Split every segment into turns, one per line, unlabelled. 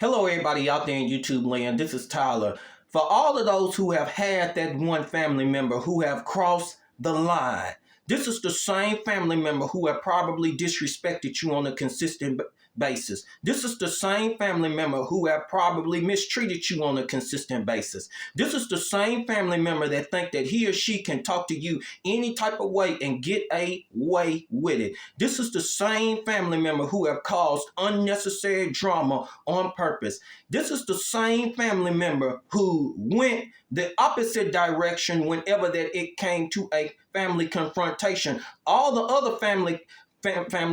Hello, everybody out there in YouTube land. This is Tyler. For all of those who have had that one family member who have crossed the line, this is the same family member who have probably disrespected you on a consistent basis. This is the same family member who have probably mistreated you on a consistent basis. This is the same family member that think that he or she can talk to you any type of way and get away with it. This is the same family member who have caused unnecessary drama on purpose. This is the same family member who went the opposite direction whenever that it came to a family confrontation. All the other family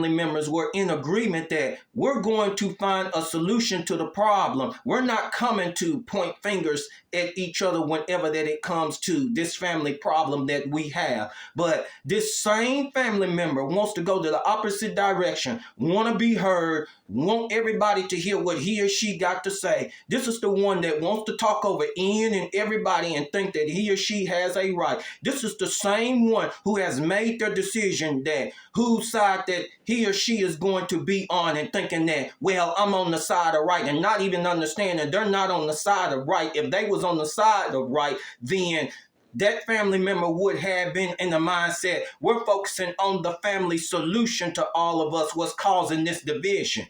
members were in agreement that we're going to find a solution to the problem. We're not coming to point fingers at each other whenever that it comes to this family problem that we have. But this same family member wants to go to the opposite direction, want to be heard, want everybody to hear what he or she got to say. This is the one that wants to talk over Ian and everybody and think that he or she has a right. This is the same one who has made their decision that whose side that he or she is going to be on, and thinking that, well, I'm on the side of right, and not even understanding they're not on the side of right. If they was on the side of right, then that family member would have been in the mindset, we're focusing on the family solution to all of us, what's causing this division.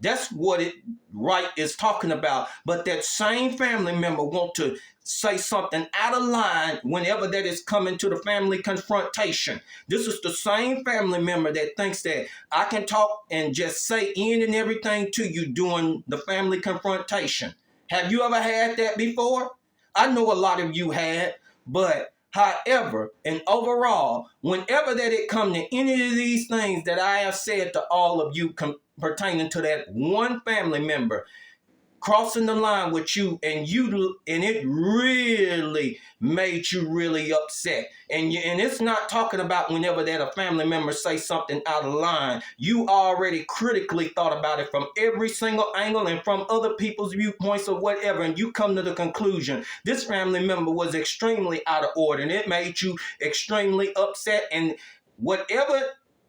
That's what it right is talking about. But that same family member want to say something out of line whenever that is coming to the family confrontation. This is the same family member that thinks that I can talk and just say in and everything to you during the family confrontation. Have you ever had that before? I know a lot of you had, but however, and overall, whenever that it comes to any of these things that I have said to all of you pertaining to that one family member crossing the line with you, and it really made you really upset, and it's not talking about whenever that a family member say something out of line. You already critically thought about it from every single angle and from other people's viewpoints or whatever, and you come to the conclusion this family member was extremely out of order, and it made you extremely upset, and whatever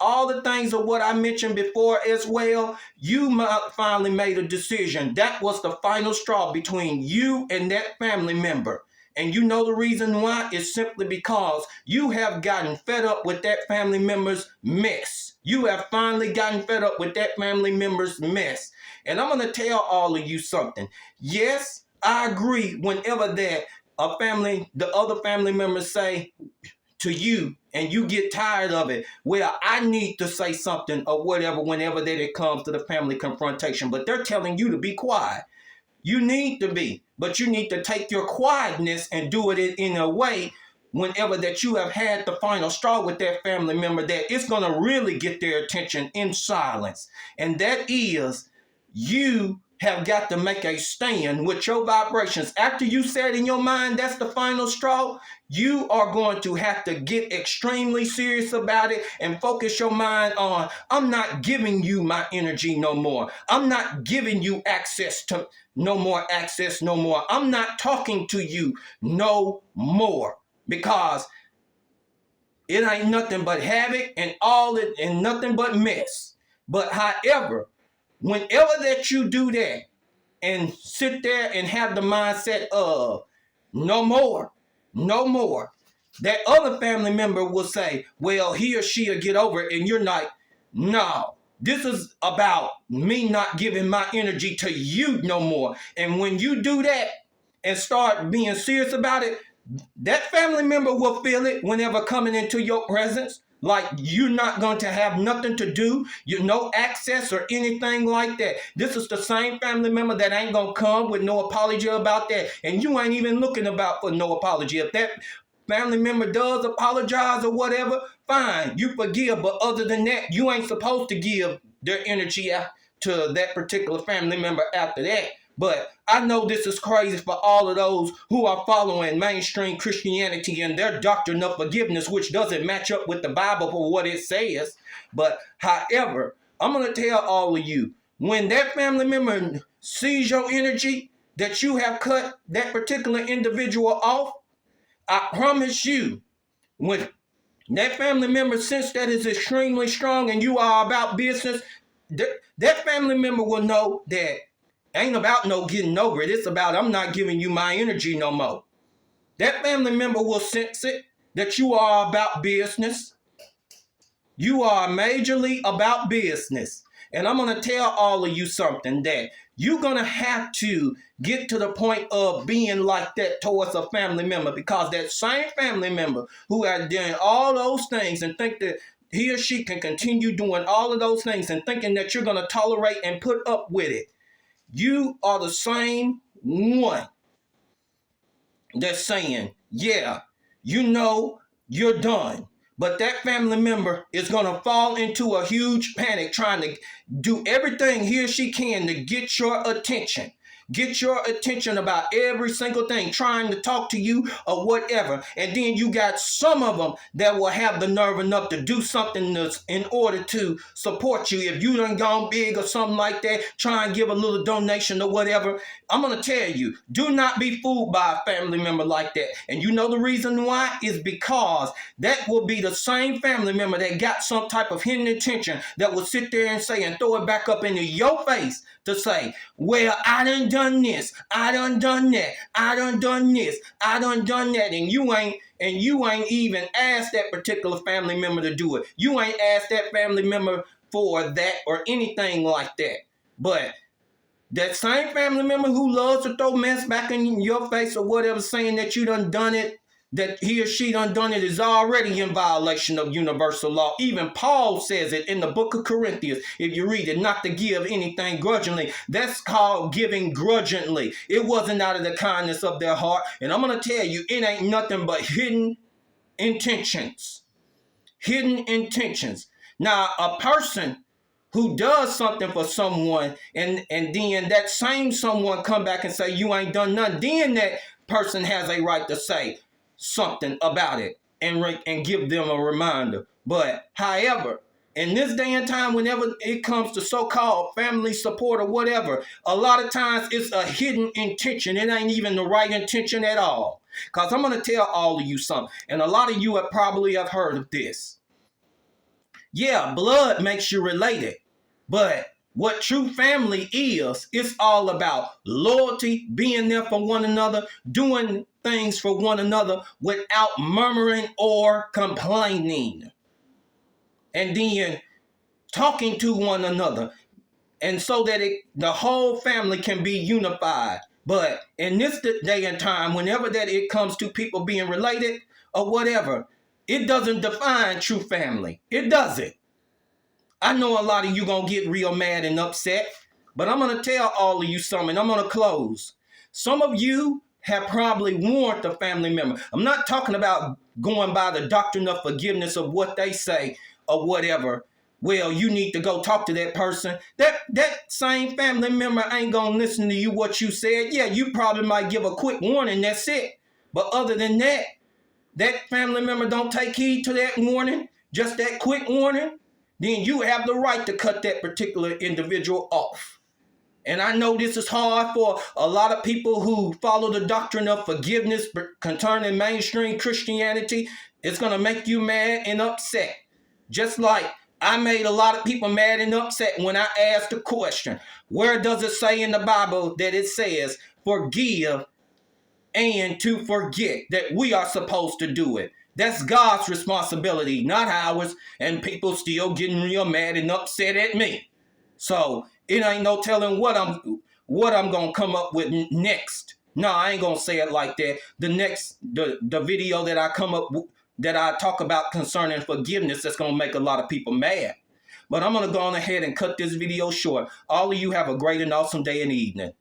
all the things of what I mentioned before as well, you finally made a decision. That was the final straw between you and that family member. And you know the reason why? It's simply because you have gotten fed up with that family member's mess. You have finally gotten fed up with that family member's mess. And I'm going to tell all of you something. Yes, I agree whenever that the other family members say to you, and you get tired of it, well, I need to say something or whatever whenever that it comes to the family confrontation. But they're telling you to be quiet. You need to be, but you need to take your quietness and do it in a way whenever that you have had the final straw with that family member that it's going to really get their attention in silence. And that is, you have got to make a stand with your vibrations. After you said in your mind that's the final straw, you are going to have to get extremely serious about it and focus your mind on, I'm not giving you my energy no more. I'm not giving you access to no more. I'm not talking to you no more, because it ain't nothing but havoc and nothing but mess. But however, whenever that you do that and sit there and have the mindset of no more, that other family member will say, well, he or she will get over it, and you're like, no, this is about me not giving my energy to you no more. And when you do that and start being serious about it, that family member will feel it whenever coming into your presence. Like you're not going to have nothing to do, no access or anything like that. This is the same family member that ain't going to come with no apology about that. And you ain't even looking about for no apology. If that family member does apologize or whatever, fine, you forgive. But other than that, you ain't supposed to give their energy out to that particular family member after that. But I know this is crazy for all of those who are following mainstream Christianity and their doctrine of forgiveness, which doesn't match up with the Bible for what it says. But however, I'm going to tell all of you, when that family member sees your energy, that you have cut that particular individual off, I promise you, when that family member sense that is extremely strong and you are about business, that family member will know that Ain't about no getting over it. It's about I'm not giving you my energy no more. That family member will sense it, that you are about business. You are majorly about business. And I'm going to tell all of you something, that you're going to have to get to the point of being like that towards a family member, because that same family member who has done all those things and think that he or she can continue doing all of those things and thinking that you're going to tolerate and put up with it. You are the same one that's saying, yeah, you know, you're done. But that family member is going to fall into a huge panic, trying to do everything he or she can to get your attention. Get your attention about every single thing, trying to talk to you or whatever. And then you got some of them that will have the nerve enough to do something in order to support you. If you done gone big or something like that, try and give a little donation or whatever. I'm going to tell you, do not be fooled by a family member like that. And you know the reason why is because that will be the same family member that got some type of hidden intention that will sit there and say and throw it back up into your face to say, well, I done this, I done that, I done this, I done that, and you ain't even asked that particular family member to do it. You ain't asked that family member for that or anything like that. But that same family member who loves to throw mess back in your face or whatever, saying that you done it, that he or she done it, is already in violation of universal law. Even Paul says it in the book of Corinthians, if you read it, not to give anything grudgingly. That's called giving grudgingly. It wasn't out of the kindness of their heart. And I'm going to tell you, it ain't nothing but hidden intentions. Hidden intentions. Now, a person who does something for someone and then that same someone come back and say you ain't done nothing, then that person has a right to say something about it and give them a reminder. But however, in this day and time, whenever it comes to so-called family support or whatever, a lot of times it's a hidden intention. It ain't even the right intention at all. Because I'm going to tell all of you something, and a lot of you probably have heard of this. Yeah, blood makes you related, but what true family is, it's all about loyalty, being there for one another, doing things for one another without murmuring or complaining. And then talking to one another, and so that the whole family can be unified. But in this day and time, whenever that it comes to people being related or whatever, it doesn't define true family. It doesn't. I know a lot of you going to get real mad and upset, but I'm going to tell all of you something. I'm going to close. Some of you have probably warned a family member. I'm not talking about going by the doctrine of forgiveness of what they say or whatever. Well, you need to go talk to that person. That same family member ain't going to listen to you what you said. Yeah, you probably might give a quick warning. That's it. But other than that, that family member don't take heed to that warning, just that quick warning, then you have the right to cut that particular individual off. And I know this is hard for a lot of people who follow the doctrine of forgiveness concerning mainstream Christianity. It's going to make you mad and upset. Just like I made a lot of people mad and upset when I asked the question, where does it say in the Bible that it says forgive and to forget, that we are supposed to do it? That's God's responsibility, not ours. And people still getting real mad and upset at me. So it ain't no telling what I'm gonna come up with next. No, I ain't gonna say it like that. The video that I come up with, that I talk about concerning forgiveness, that's gonna make a lot of people mad. But I'm gonna go on ahead and cut this video short. All of you have a great and awesome day and evening.